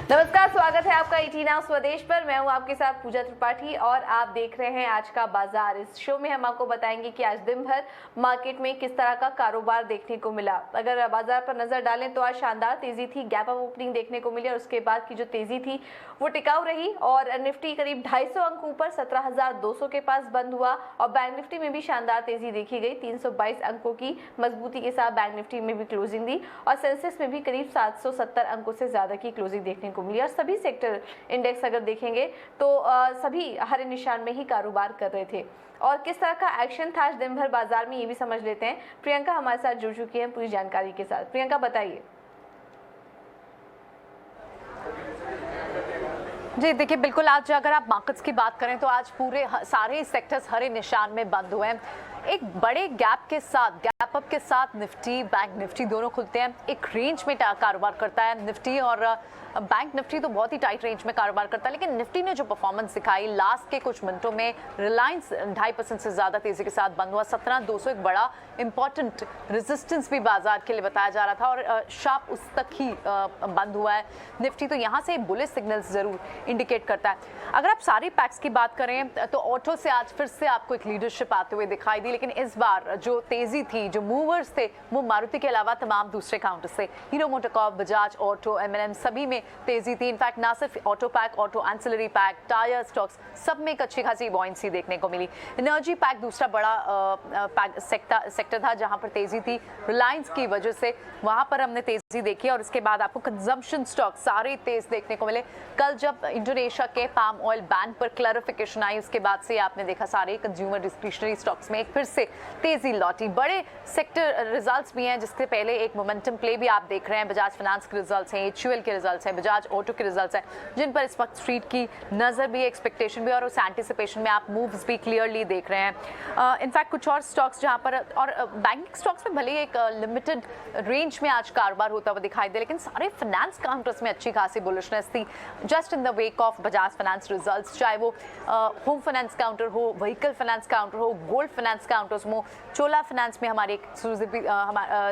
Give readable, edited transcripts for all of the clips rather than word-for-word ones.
नमस्कार, स्वागत है आपका 18 नाउ स्वदेश पर। मैं हूं आपके साथ पूजा त्रिपाठी और आप देख रहे हैं आज का बाजार। इस शो में हम आपको बताएंगे कि आज दिन भर मार्केट में किस तरह का कारोबार देखने को मिला। अगर बाजार पर नजर डालें तो आज शानदार तेजी थी, गैप अप ओपनिंग देखने को मिली और उसके बाद की जो तेजी थी वो टिकाऊ रही और निफ्टी करीब 250 अंक ऊपर 17,200 के पास बंद हुआ और बैंक निफ्टी में भी शानदार तेजी देखी गई। 322 अंकों की मजबूती के साथ बैंक निफ्टी में भी क्लोजिंग दी और सेंसेक्स में भी करीब 770 अंकों से ज्यादा की क्लोजिंग देखने को मिली और सभी सेक्टर इंडेक्स अगर देखेंगे तो सभी हरे निशान में ही कारोबार कर रहे थे। और किस तरह का एक्शन था आज दिन भर बाजार में, ये भी समझ लेते हैं। प्रियंका हमारे साथ जुड़ चुकी है पूरी जानकारी के साथ। प्रियंका, बताइए। जी देखिए, बिल्कुल आज अगर आप मार्केट्स की बात करें तो आज पूरे सारे सेक्टर्स हरे निशान में बंद हुए हैं। एक बड़े गैप अप के साथ निफ्टी बैंक निफ्टी दोनों खुलते हैं। एक रेंज में कारोबार करता है निफ्टी और बैंक निफ्टी तो बहुत ही टाइट रेंज में कारोबार करता है, लेकिन निफ्टी ने जो परफॉर्मेंस दिखाई लास्ट के कुछ मिनटों में, रिलायंस 2.5% से ज्यादा तेजी के साथ बंद हुआ। 17,200 एक बड़ा इंपॉर्टेंट रेजिस्टेंस भी बाजार के लिए बताया जा रहा था और शार्प उस तक ही बंद हुआ है निफ्टी। तो यहाँ से बुलिश सिग्नल्स जरूर इंडिकेट करता है। अगर आप सारी पैक्स की बात करें तो ऑटो से आज फिर से आपको एक लीडरशिप आते हुए दिखाई दी, लेकिन इस बार जो तेजी थी, जो मूवर्स थे, वो मारुति के अलावा तमाम दूसरे काउंटर से हीरो मोटोकॉर्प, बजाज ऑटो, एम&एम सभी में तेजी थी। इनफैक्ट ना सिर्फ auto pack, auto ancillary pack, tyre stocks सब में एक अच्छी खासी बॉयंसी देखने को मिली। एनर्जी पैक दूसरा बड़ा सेक्टर था जहां पर तेजी थी रिलायंस की वजह से, वहां पर हमने तेजी देखी। और इसके बाद आपको कंजम्पशन स्टॉक सारे तेज देखने को मिले। कल जब इंडोनेशिया के पाम ऑयल बैन पर क्लैरिफिकेशन आई, उसके बाद से आपने देखा सारे कंज्यूमर डिस्क्रिशनरी स्टॉक्स में एक फिर से तेजी लौटी। बड़े सेक्टर रिजल्ट्स भी हैं, जिससे पहले एक मोमेंटम प्ले भी आप देख रहे हैं। बजाज फाइनेंस के रिजल्ट्स हैं, HUL के रिजल्ट्स हैं, बजाज ऑटो के रिजल्ट्स हैं, जिन पर इस वक्त स्ट्रीट की नजर भी, एक्सपेक्टेशन भी और उस एंटिसिपेशन में आप मूव्स भी क्लियरली देख रहे हैं। इनफैक्ट कुछ और स्टॉक्स जहां पर, और बैंकिंग स्टॉक्स में भले एक लिमिटेड रेंज में आज कारोबार होता हुआ दिखाई दे, लेकिन सारे फाइनेंस काउंटर्स में अच्छी खासी बुलिशनेस थी just in the wake of Bajaj finance results. चाहे वो होम फाइनेंस काउंटर हो, व्हीकल फाइनेंस काउंटर हो, गोल्ड फाइनेंस काउंटर्स हो, चोला फाइनेंस में हमारे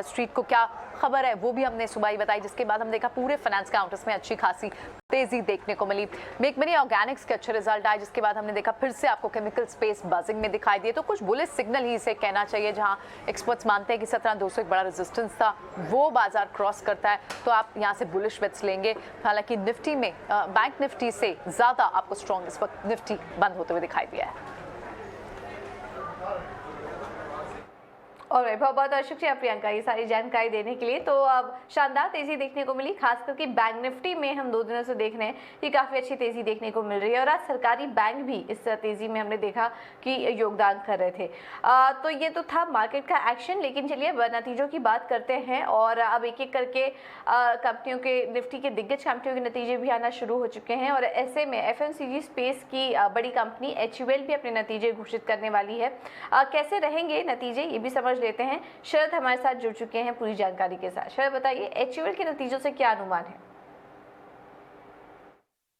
स्ट्रीट को क्या खबर है वो भी हमने सुबह ही बताई, जिसके बाद हम देखा पूरे फाइनेंस काउंटर्स में अच्छी खासी तेजी देखने को मिली। मेक मनी ऑर्गेनिक्स के अच्छे रिजल्ट आए, जिसके बाद हमने देखा फिर से आपको केमिकल स्पेस बजिंग में दिखाई दिए। तो कुछ बुलिश सिग्नल ही इसे कहना चाहिए, जहां एक्सपर्ट्स मानते हैं कि 17,200 एक बड़ा रेजिस्टेंस था, वो बाजार क्रॉस करता है तो आप यहां से बुलिश बेट्स लेंगे। हालांकि निफ्टी में बैंक निफ्टी से ज्यादा आपको स्ट्रॉन्ग इस वक्त निफ्टी बंद होते हुए दिखाई दिया है। और बहुत बहुत शुक्रिया प्रियंका ये सारी जानकारी देने के लिए। तो अब शानदार तेजी देखने को मिली, खास करके बैंक निफ्टी में हम 2 दिनों से देख रहे हैं कि काफी अच्छी तेजी देखने को मिल रही है और आज सरकारी बैंक भी इस तेजी में हमने देखा कि योगदान कर रहे थे। तो ये तो था मार्केट का एक्शन, लेकिन चलिए नतीजों की बात करते हैं। और अब एक एक करके कंपनियों के, निफ्टी के दिग्गज कंपनियों के नतीजे भी आना शुरू हो चुके हैं और ऐसे में FMCG स्पेस की बड़ी कंपनी HUL भी अपने नतीजे घोषित करने वाली है। कैसे रहेंगे नतीजे ये भी समझ लेते हैं। शरद हमारे साथ जुड़ चुके हैं पूरी जानकारी के साथ। शरद, बताइए HUL के नतीजों से क्या अनुमान है?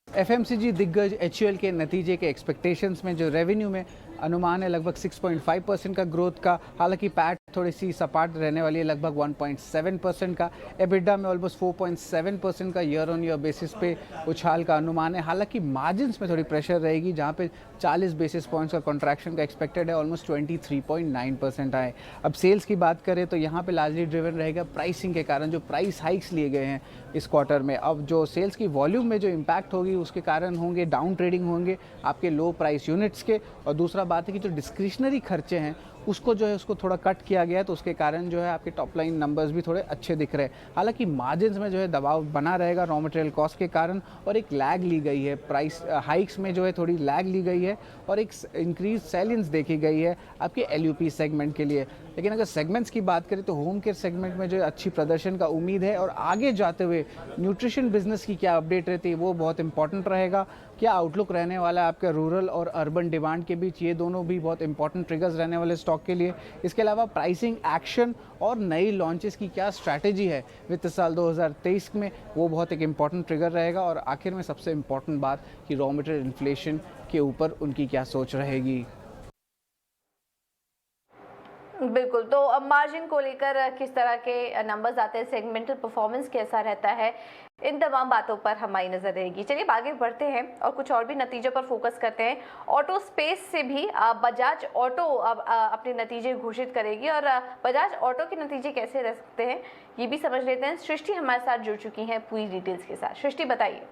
FMCG दिग्गज HUL के नतीजे के एक्सपेक्टेशंस में जो रेवेन्यू में अनुमान है लगभग 6.5% का ग्रोथ का, हालांकि पैट थोड़ी सी सपाट रहने वाली है, लगभग 1.7% का। एबिडा में ऑलमोस्ट 4.7% का ईयर ऑन ईयर बेसिस पे उछाल का अनुमान है। हालांकि मार्जिन्स में थोड़ी प्रेशर रहेगी, जहां पे 40 बेसिस पॉइंट्स का कॉन्ट्रैक्शन का एक्सपेक्टेड है, ऑलमोस्ट 23.9% आए। अब सेल्स की बात करें तो यहाँ पे लार्जली ड्रिवन रहेगा प्राइसिंग के कारण, जो प्राइस हाइक्स लिए गए हैं इस क्वार्टर में। अब जो सेल्स की वॉल्यूम में जो इम्पैक्ट होगी उसके कारण होंगे डाउन ट्रेडिंग होंगे आपके लो प्राइस यूनिट्स के। और दूसरा बात है कि जो डिस्क्रिशनरी खर्चे हैं उसको जो है उसको थोड़ा कट किया गया है, तो उसके कारण जो है आपके टॉप लाइन नंबर्स भी थोड़े अच्छे दिख रहे हैं। हालांकि मार्जिन्स में जो है दबाव बना रहेगा रॉ मटेरियल कॉस्ट के कारण, और एक लैग ली गई है प्राइस हाइक्स में, जो है थोड़ी लैग ली गई है और एक इंक्रीज सेलियंस देखी गई है आपके LUP सेगमेंट के लिए। लेकिन अगर सेगमेंट्स की बात करें तो होम केयर सेगमेंट में जो अच्छी प्रदर्शन का उम्मीद है, और आगे जाते हुए न्यूट्रिशन बिजनेस की क्या अपडेट रहती है वो बहुत इंपॉर्टेंट रहेगा। क्या आउटलुक रहने वाला है आपके रूरल और अर्बन डिमांड के बीच, ये दोनों भी बहुत इंपॉर्टेंट ट्रिगर्स रहने वाले स्टॉक के लिए। इसके अलावा प्राइसिंग एक्शन और नई लॉन्चेस की क्या स्ट्रैटेजी है वित्त साल 2023 में, वो बहुत एक इंपॉर्टेंट ट्रिगर रहेगा। और आखिर में सबसे इंपॉर्टेंट बात कि रॉ मटेरियल इन्फ्लेशन के ऊपर उनकी क्या सोच रहेगी। बिल्कुल, तो अब मार्जिन को लेकर किस तरह के नंबर्स आते हैं, सेगमेंटल परफॉर्मेंस कैसा रहता है, इन तमाम बातों पर हमारी नजर रहेगी। चलिए आगे बढ़ते हैं और कुछ और भी नतीजों पर फोकस करते हैं। ऑटो स्पेस से भी बजाज ऑटो अब अपने नतीजे घोषित करेगी और बजाज ऑटो के नतीजे कैसे रह सकते हैं ये भी समझ लेते हैं। सृष्टि हमारे साथ जुड़ चुकी हैं पूरी डिटेल्स के साथ। सृष्टि बताइए।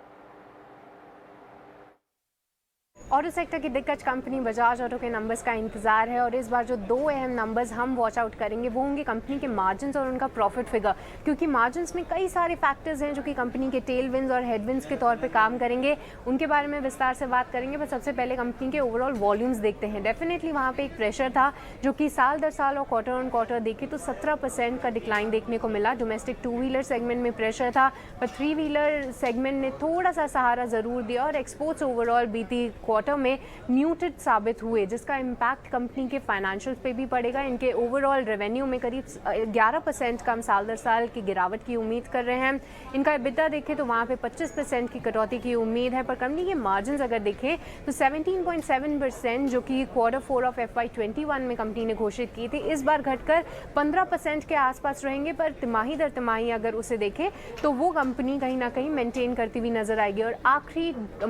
ऑटो सेक्टर की दिग्गज कंपनी बजाज ऑटो के नंबर्स का इंतजार है और इस बार जो दो अहम नंबर्स हम वॉच आउट करेंगे वो होंगे कंपनी के मार्जिन्स और उनका प्रॉफिट फिगर, क्योंकि मार्जिन्स में कई सारे फैक्टर्स हैं जो कि कंपनी के टेल विंड्स और हेडविंड्स के तौर पे काम करेंगे। उनके बारे में विस्तार से बात करेंगे, पर सबसे पहले कंपनी के ओवरऑल वॉल्यूम्स देखते हैं। डेफिनेटली वहाँ पर एक प्रेशर था जो कि साल दर साल और क्वार्टर ऑन क्वार्टर देखे तो 17% का डिक्लाइन देखने को मिला। डोमेस्टिक 2 व्हीलर सेगमेंट में प्रेशर था, पर 3 व्हीलर सेगमेंट ने थोड़ा सा सहारा ज़रूर दिया और एक्सपोर्ट्स ओवरऑल बीती क्वार्टर में म्यूटेड साबित हुए, जिसका इम्पैक्ट कंपनी के फाइनेंशियल्स पे भी पड़ेगा। इनके ओवरऑल रेवेन्यू में करीब 11% का हम साल दर साल की गिरावट की उम्मीद कर रहे हैं। इनका EBITDA देखें तो वहाँ पे 25% की कटौती की उम्मीद है, पर कंपनी के मार्जिन्स अगर देखें तो 17.7% जो कि Q4 ऑफ FY21 में कंपनी ने घोषित की थी, इस बार घटकर 15% के आसपास रहेंगे। पर तिमाही दर तिमाही अगर उसे देखें तो वो कंपनी कहीं ना कहीं मेंटेन करती हुई नजर आएगी। और आखिरी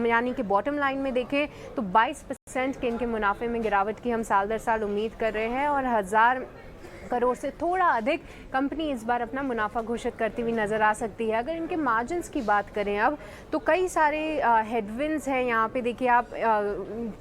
यानी कि बॉटम लाइन में देखें तो 22% के इनके मुनाफे में गिरावट की हम साल दर साल उम्मीद कर रहे हैं और 1000 करोड़ से थोड़ा अधिक कंपनी इस बार अपना मुनाफा घोषित करती हुई नज़र आ सकती है। अगर इनके मार्जिन्स की बात करें अब तो कई सारे हेडविंड्स हैं। यहाँ पे देखिए आप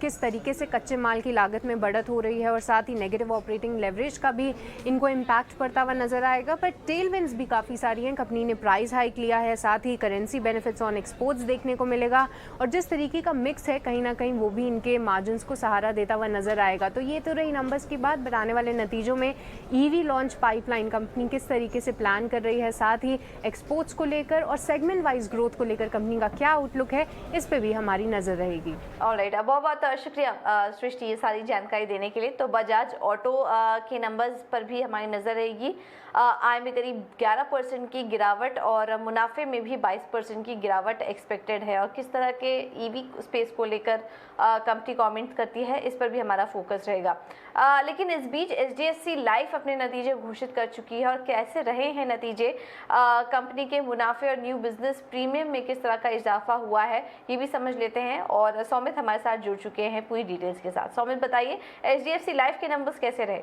किस तरीके से कच्चे माल की लागत में बढ़त हो रही है और साथ ही नेगेटिव ऑपरेटिंग लेवरेज का भी इनको इम्पैक्ट पड़ता हुआ नज़र आएगा। पर टेल विंड्स भी काफ़ी सारी हैं। कंपनी ने प्राइस हाइक लिया है, साथ ही करेंसी बेनिफिट्स ऑन एक्सपोर्ट्स देखने को मिलेगा और जिस तरीके का मिक्स है कहीं ना कहीं वो भी इनके मार्जिन्स को सहारा देता हुआ नज़र आएगा। तो ये तो रही नंबर्स की बात। बताने वाले नतीजों में ईवी लॉन्च पाइपलाइन कंपनी किस तरीके से प्लान कर रही है, साथ ही एक्सपोर्ट्स को लेकर और सेगमेंट वाइज ग्रोथ को लेकर कंपनी का क्या आउटलुक है, इस पे भी हमारी नजर रहेगी। ऑलराइट, बहुत बहुत शुक्रिया सृष्टि ये सारी जानकारी देने के लिए। तो बजाज ऑटो के नंबर्स पर भी हमारी नजर रहेगी। आय में करीब 11% की गिरावट और मुनाफे में भी 22% की गिरावट एक्सपेक्टेड है और किस तरह के ईवी स्पेस को लेकर कंपनी कमेंट करती है इस पर भी हमारा फोकस रहेगा। लेकिन इस बीच HDFC लाइफ अपने नतीजे घोषित कर चुकी है और कैसे रहे हैं नतीजे, कंपनी के मुनाफे और न्यू बिजनेस प्रीमियम में किस तरह का इजाफा हुआ है ये भी समझ लेते हैं। और सौमित हमारे साथ जुड़ चुके हैं पूरी डिटेल्स के साथ। सौमित बताइए HDFC लाइफ के नंबर्स कैसे रहे?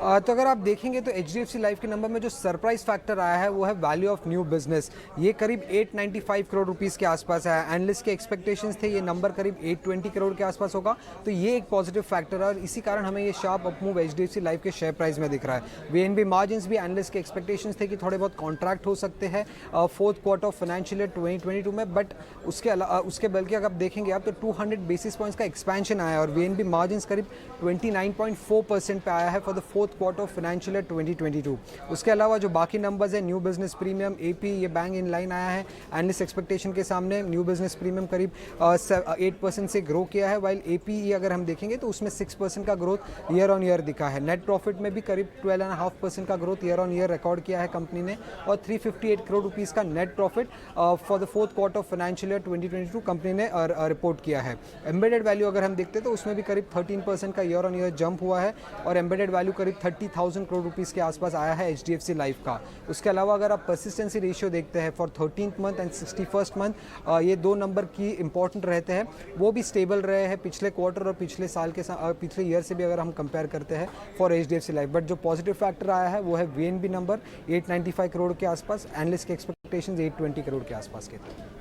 तो अगर आप देखेंगे तो HDFC लाइफ के नंबर में जो सरप्राइज फैक्टर आया है वो है वैल्यू ऑफ न्यू बिजनेस। ये करीब 895 करोड़ रुपीस के आसपास है। एनालिस्ट के एक्सपेक्टेशंस थे ये नंबर करीब 820 करोड़ के आसपास होगा, तो ये एक पॉजिटिव फैक्टर है और इसी कारण हमें ये शार्प अपमूव HDFC लाइफ के शेयर प्राइस में दिख रहा है। VNB मार्जिन्स भी एनालिस्ट के एक्सपेक्टेशंस थे कि थोड़े बहुत कॉन्ट्रैक्ट हो सकते हैं fourth quarter of financial year 2022 में, बट उसके बल्कि अगर आप देखेंगे आप तो 200 बेसिस पॉइंट्स का एक्सपेंशन आया और VNB मार्जिन्स करीब 29.4% पे आया है for the fourth quarter of financial year 2022। उसके अलावा जो बाकी नंबर्स है न्यू बिजनेस प्रीमियम AP ये बैंक इन लाइन आया है एनालिस्ट एक्सपेक्टेशन के सामने। न्यू बिजनेस प्रीमियम करीब 8% से ग्रो किया है, वाइल AP अगर हम देखेंगे तो उसमें 6% का ग्रोथ ईयर ऑन ईयर दिखा है। नेट प्रॉफिट में भी करीब 12.5% का growth year on year record किया है कंपनी ने और 358 करोड़ रुपीस का net profit for the fourth quarter of financial year 2022 company ने रिपोर्ट किया है। एम्बेडेड वैल्यू अगर हम देखते हैं तो उसमें भी करीब 13% का ईयर ऑन ईयर जंप हुआ है और एम्बेडेड वैल्यू करीब 30,000 करोड़ रुपीस के आसपास आया है HDFC लाइफ का। उसके अलावा अगर आप परसिस्टेंसी रेशियो देखते हैं for 13th month and 61st month, ये दो नंबर की इंपॉर्टेंट रहते हैं, वो भी स्टेबल रहे हैं पिछले क्वार्टर और पिछले साल के पिछले ईयर से भी अगर हम कंपेयर करते हैं फॉर HDFC लाइफ। बट जो पॉजिटिव फैक्टर आया है वो है VNB नंबर 895 करोड़ के आसपास, एनालिस्ट के एक्सपेक्टेशंस 820 करोड़ के आसपास के थे।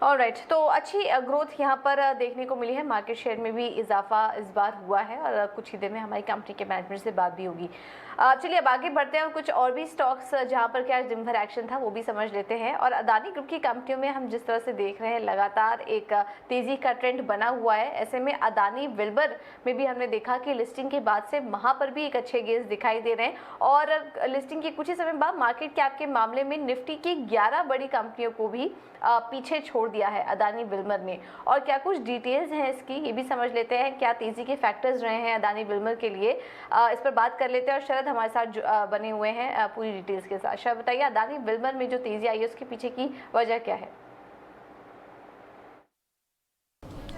ऑलराइट, तो अच्छी ग्रोथ यहाँ पर देखने को मिली है। मार्केट शेयर में भी इजाफा इस बार हुआ है और कुछ ही देर में हमारी कंपनी के मैनेजमेंट से बात भी होगी। चलिए अब आगे बढ़ते हैं और कुछ और भी स्टॉक्स जहाँ पर क्या दिन भर एक्शन था वो भी समझ लेते हैं। और अदानी ग्रुप की कंपनियों में हम जिस तरह से देख रहे हैं लगातार एक तेजी का ट्रेंड बना हुआ है, ऐसे में अदानी विल्बर में भी हमने देखा कि लिस्टिंग के बाद से वहाँ पर भी एक अच्छे गेंस दिखाई दे रहे हैं और लिस्टिंग के कुछ ही समय बाद मार्केट कैप के मामले में निफ्टी की 11 बड़ी कंपनियों को भी पीछे छोड़ दिया है अदानी विल्मर ने। और क्या कुछ डिटेल्स हैं इसकी ये भी समझ लेते हैं, क्या तेजी के फैक्टर्स रहे हैं अदानी विल्मर के लिए, इस पर बात कर लेते हैं। और शरद हमारे साथ बने हुए हैं पूरी डिटेल्स के साथ। शरद बताइए अदानी विल्मर में जो तेजी आई है उसके पीछे की वजह क्या है?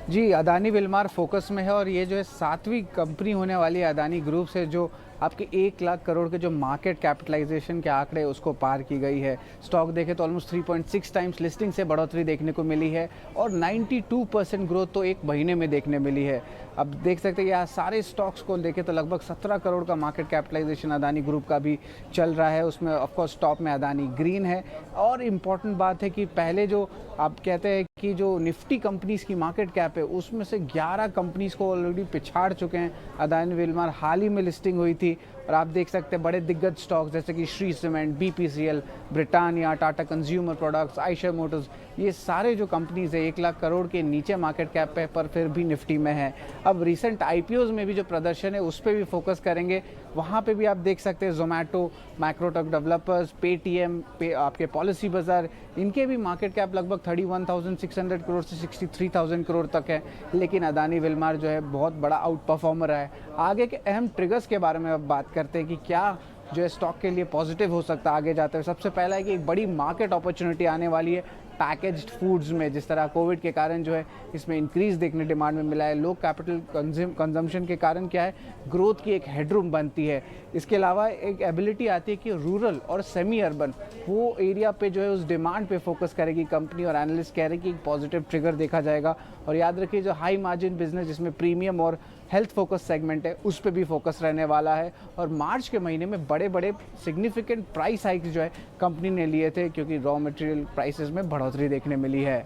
जी, अदानी विलमार फोकस में है और ये जो है 7वीं कंपनी होने वाली है अदानी ग्रुप से जो आपके 1 लाख करोड़ के जो मार्केट कैपिटलाइजेशन के आंकड़े उसको पार की गई है। स्टॉक देखें तो ऑलमोस्ट 3.6 टाइम्स लिस्टिंग से बढ़ोतरी देखने को मिली है और 92% ग्रोथ तो एक महीने में देखने मिली है। अब देख सकते हैं यहाँ सारे स्टॉक्स को देखें तो लगभग 17 करोड़ का मार्केट कैपिटलाइजेशन अदानी ग्रुप का भी चल रहा है। उसमें ऑफकोर्स टॉप में अदानी ग्रीन है और इम्पॉर्टेंट बात है कि पहले जो आप कहते हैं कि जो निफ्टी कंपनीज की मार्केट कैप है उसमें से 11 कंपनीज को ऑलरेडी पिछाड़ चुके हैं। अदानी विलमार हाल ही में लिस्टिंग हुई थी और आप देख सकते हैं बड़े दिग्गज स्टॉक्स जैसे कि Shri cement, BPCL, Britannia, Tata consumer products, Eicher Motors, ये सारे जो कंपनीज है 1 लाख करोड़ के नीचे मार्केट कैप पे पर फिर भी निफ्टी में है। अब रिसेंट आईपीओज में भी जो प्रदर्शन है उस पर भी फोकस करेंगे। वहाँ पे भी आप देख सकते हैं जोमेटो, मैक्रोटेक डेवलपर्स, पेटीएम, आपके पॉलिसी बाजार, इनके भी मार्केट कैप लगभग 31,600 करोड़ से 63,000 करोड़ तक है। लेकिन अदानी विलमार जो है बहुत बड़ा आउट परफॉर्मर है। आगे के अहम ट्रिगर्स के बारे में अब बात करते हैं कि क्या जो है स्टॉक के लिए पॉजिटिव हो सकता है आगे जाते हुए। सबसे पहला है कि एक बड़ी मार्केट अपॉर्चुनिटी आने वाली है पैकेज्ड फूड्स में। जिस तरह कोविड के कारण जो है इसमें इंक्रीज देखने डिमांड में मिला है, लो कैपिटल कंजम्पशन के कारण क्या है ग्रोथ की एक हेडरूम बनती है। इसके अलावा एक एबिलिटी आती है कि रूरल और सेमी अर्बन वो एरिया पे जो है उस डिमांड पे फोकस करेगी कंपनी और एनालिस्ट कह रहे हैं कि एक पॉजिटिव ट्रिगर देखा जाएगा। और याद रखिए जो हाई मार्जिन बिजनेस जिसमें प्रीमियम और हेल्थ फोकस सेगमेंट है उस पर भी फोकस रहने वाला है। और मार्च के महीने में बड़े बड़े सिग्निफिकेंट प्राइस हाइक्स जो है कंपनी ने लिए थे क्योंकि रॉ मटेरियल प्राइसेस में बढ़ोतरी देखने मिली है।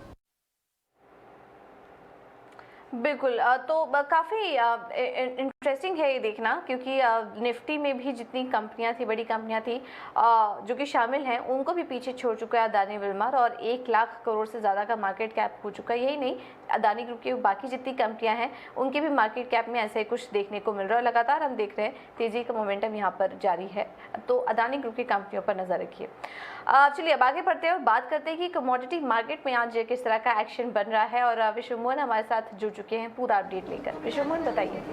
बिल्कुल, तो काफ़ी इंटरेस्टिंग है ये देखना क्योंकि निफ्टी में भी जितनी कंपनियां थी, बड़ी कंपनियां थी जो कि शामिल हैं, उनको भी पीछे छोड़ चुका है अदानी विलमार और 1 लाख करोड़ से ज़्यादा का मार्केट कैप हो चुका है। यही नहीं, अदानी ग्रुप की बाकी जितनी कंपनियां हैं उनके भी मार्केट कैप में ऐसे कुछ देखने को मिल रहा है। लगातार हम देख रहे हैं तेज़ी का मोमेंटम यहाँ पर जारी है, तो अदानी ग्रुप की कंपनियों पर नज़र रखिए। चलिए अब आगे बढ़ते हैं और बात करते हैं कि कमोडिटी मार्केट में आज किस तरह का एक्शन बन रहा है और विश्व मोहन हमारे साथ जुड़ चुके हैं पूरा अपडेट लेकर। विश्व मोहन बताइए।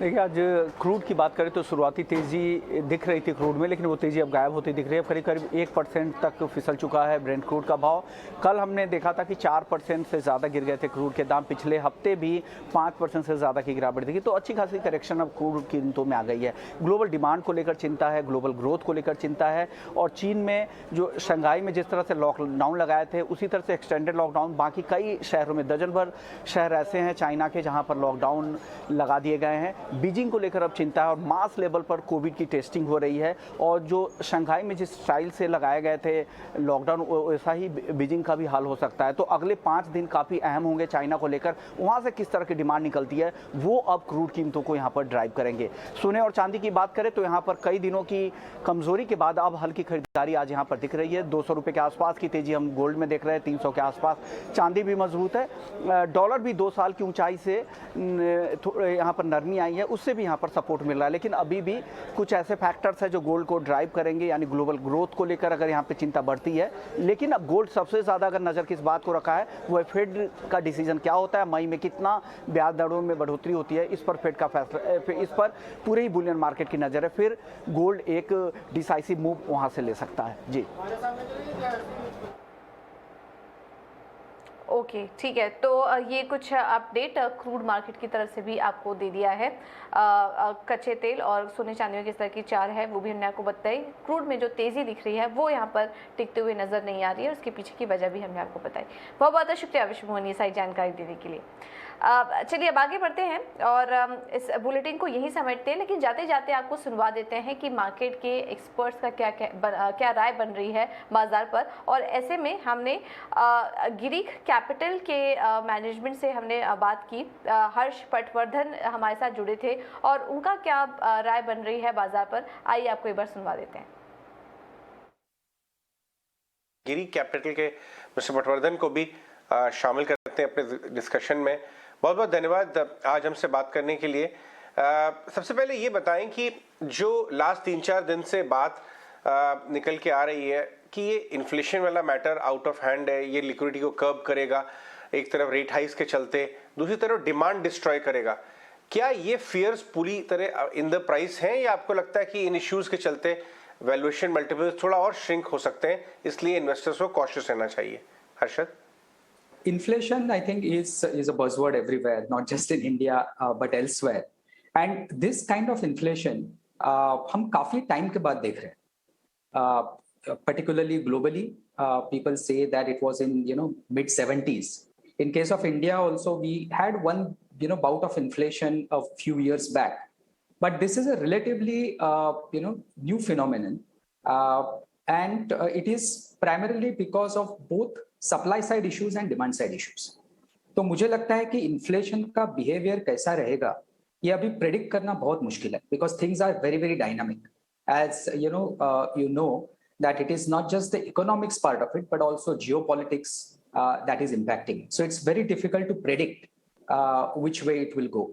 देखिए, आज क्रूड की बात करें तो शुरुआती तेज़ी दिख रही थी क्रूड में, लेकिन वो तेज़ी अब गायब होती दिख रही है। करीब करीब 1% तक फिसल चुका है ब्रेंट क्रूड का भाव। कल हमने देखा था कि 4% से ज़्यादा गिर गए थे क्रूड के दाम। पिछले हफ्ते भी 5% से ज़्यादा की गिरावट देखी, तो अच्छी खासी करेक्शन अब क्रूड कीमतों में आ गई है। ग्लोबल डिमांड को लेकर चिंता है, ग्लोबल ग्रोथ को लेकर चिंता है और चीन में जो शंघाई में जिस तरह से लॉकडाउन लगाए थे उसी तरह से एक्सटेंडेड लॉकडाउन बाकी कई शहरों में, दर्जन भर शहर ऐसे हैं चाइना के जहाँ पर लॉकडाउन लगा दिए गए हैं। बीजिंग को लेकर अब चिंता है और मास लेवल पर कोविड की टेस्टिंग हो रही है और जो शंघाई में जिस स्टाइल से लगाए गए थे लॉकडाउन वैसा ही बीजिंग का भी हाल हो सकता है। तो अगले 5 दिन काफ़ी अहम होंगे चाइना को लेकर। वहाँ से किस तरह की डिमांड निकलती है वो अब क्रूड कीमतों को यहाँ पर ड्राइव करेंगे। सोने और चांदी की बात करें तो यहाँ पर कई दिनों की कमजोरी के बाद अब हल्की खरीदारी आज यहाँ पर दिख रही है। 200 रुपये के आसपास की तेजी हम गोल्ड में देख रहे हैं, 300 के आसपास। चांदी भी मजबूत है। डॉलर भी 2 साल की ऊंचाई से यहाँ पर नरमी आई है, उससे भी यहाँ पर सपोर्ट मिल रहा है। लेकिन अभी भी कुछ ऐसे फैक्टर्स हैं जो गोल्ड को ड्राइव करेंगे, यानी ग्लोबल ग्रोथ को लेकर अगर यहाँ पे चिंता बढ़ती है। लेकिन अब गोल्ड सबसे ज़्यादा अगर नज़र किस बात को रखा है वो है फेड का डिसीजन क्या होता है, मई में कितना ब्याज दरों में बढ़ोतरी होती है, इस पर फेड का फैसला, इस पर पूरे ही बुलियन मार्केट की नज़र है। फिर गोल्ड एक डिसाइसिव मूव वहाँ से ले सकता है। जी ओके, ठीक है। तो ये कुछ अपडेट क्रूड मार्केट की तरफ से भी आपको दे दिया है। कच्चे तेल और सोने चांदी में किस तरह की चाल है वो भी हमने आपको बताई। क्रूड में जो तेज़ी दिख रही है वो यहाँ पर टिकते हुए नज़र नहीं आ रही है, उसके पीछे की वजह भी हमने आपको बताई। बहुत बहुत शुक्रिया विश्व मोहन ये सारी जानकारी देने के लिए। चलिए अब आगे बढ़ते हैं और इस बुलेटिन को यहीं समेटते हैं, लेकिन जाते जाते आपको सुनवा देते हैं कि मार्केट के एक्सपर्ट्स का क्या राय बन रही है बाजार पर। और ऐसे में हमने गिरी कैपिटल के मैनेजमेंट से हमने बात की। हर्ष पटवर्धन हमारे साथ जुड़े थे और उनका क्या राय बन रही है बाजार पर, आइए आपको एक बार सुनवा देते हैं। गिरी कैपिटल के मिस्टर पटवर्धन को भी शामिल करते हैं अपने डिस्कशन में। बहुत बहुत धन्यवाद आज हमसे बात करने के लिए। सबसे पहले ये बताएं कि जो लास्ट 3-4 दिन से बात निकल के आ रही है कि ये इन्फ्लेशन वाला मैटर आउट ऑफ हैंड है, ये लिक्विडिटी को कर्ब करेगा, एक तरफ रेट हाइक्स के चलते, दूसरी तरफ डिमांड डिस्ट्रॉय करेगा। क्या ये फियर्स पूरी तरह इन द प्राइस हैं या आपको लगता है कि इन इश्यूज के चलते वैल्यूएशन मल्टीपल्स थोड़ा और श्रिंक हो सकते हैं, इसलिए इन्वेस्टर्स को कॉशियस रहना चाहिए? Harshad. inflation, I think, is a buzzword everywhere, not just in India but elsewhere. And this kind of inflation हम काफी टाइम के बाद देख रहे हैं. Particularly globally, people say that it was in mid 70s. In case of India, also we had one bout of inflation a few years back, but this is a relatively new phenomenon, and it is primarily because of both supply side issues and demand side issues. तो मुझे लगता है कि inflation का behaviour कैसा रहेगा ये अभी प्रेडिक्ट करना बहुत मुश्किल है, because things are very very dynamic. As you know that it is not just the economics part of it, but also geopolitics that is impacting it. So it's very difficult to predict which way it will go.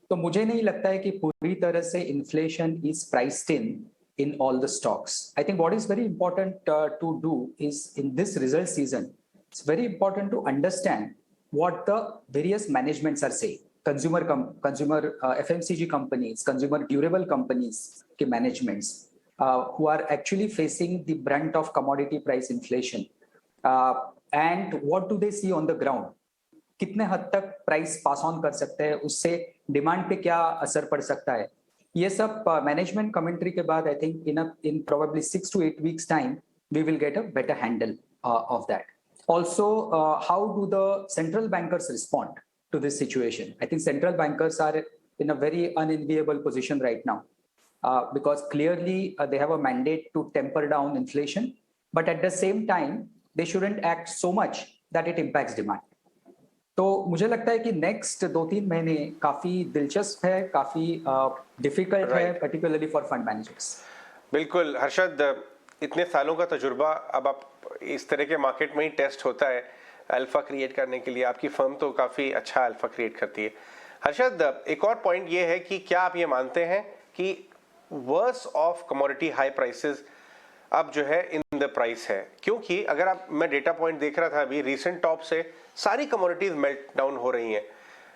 तो मुझे नहीं लगता है कि पूरी तरह से inflation is priced in all the stocks. I think what is very important to do is in this result season, it's very important to understand what the various managements are saying. Consumer FMCG companies, consumer durable companies के managements who are actually facing the brunt of commodity price inflation, and what do they see on the ground? कितने हद तक price pass on कर सकते हैं, उससे demand पे क्या असर पड़ सकता है, ये सब मैनेजमेंट कमेंट्री के बाद I think in probably 6 to 8 weeks time we will get a better handle of that. Also, how do the central bankers respond to this situation? I think central bankers are in a very unenviable position right now, because clearly they have a mandate to temper down inflation, but at the same time they shouldn't act so much that it impacts demand. तो मुझे लगता है कि next 2-3 महीने काफी दिलचस्प है, काफी डिफिकल्ट है, पर्टिकुलरली फॉर फंड मैनेजर्स. बिल्कुल हर्षद, इतने सालों का तजुर्बा अब आप इस तरह के मार्केट में ही टेस्ट होता है अल्फा क्रिएट करने के लिए. आपकी फर्म तो काफ़ी अच्छा अल्फा क्रिएट करती है. हर्षद, एक और पॉइंट ये है कि क्या आप ये मानते हैं कि worse of commodity high prices अब जो है इन द प्राइस है? क्योंकि अगर आप, मैं डेटा पॉइंट देख रहा था अभी, रीसेंट टॉप से सारी कमोडिटीज मेल्ट डाउन हो रही हैं.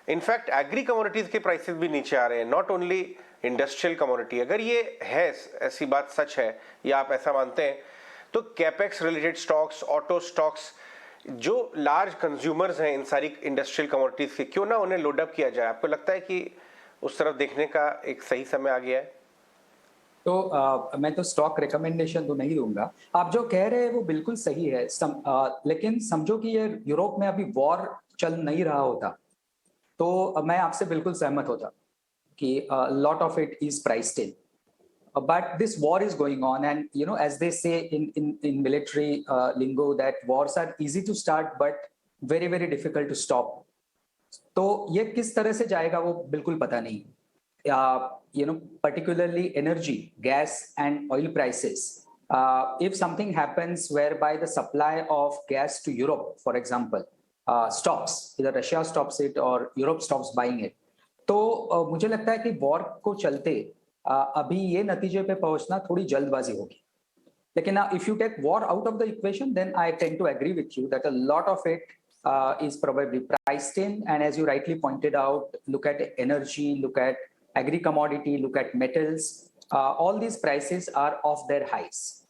इनफैक्ट एग्री कमोडिटीज के प्राइसेस भी नीचे आ रहे हैं, नॉट ओनली इंडस्ट्रियल कमोडिटी. अगर ये है, ऐसी बात सच है या आप ऐसा मानते हैं, तो capex related stocks, auto stocks, जो लार्ज कंज्यूमर्स हैं इन सारी इंडस्ट्रियल कमोडिटीज के, क्यों ना उन्हें लोड अप किया जाए? आपको लगता है कि उस तरफ देखने का एक सही समय आ गया है? तो मैं तो स्टॉक रिकमेंडेशन तो नहीं दूंगा. आप जो कह रहे हैं वो बिल्कुल सही है, लेकिन समझो कि ये यूरोप में अभी वॉर चल नहीं रहा होता तो मैं आपसे बिल्कुल सहमत होता कि lot of it is priced in. But this war is going on, and as they say in military lingo, that wars are easy to start but very very difficult to stop. तो ये किस तरह से जाएगा वो बिल्कुल पता नहीं. Particularly energy, gas and oil prices. If something happens whereby the supply of gas to Europe, for example, stops, either Russia stops it or Europe stops buying it, तो मुझे लगता है कि वॉर को चलते अभी ये नतीजे पे पहुंचना थोड़ी जल्दबाजी होगी. लेकिन if you take war out of the equation, then I tend to agree with you that a lot of it is probably priced in. And as you rightly pointed out, look at energy, look at agri commodity, look at metals. All these prices are off their highs.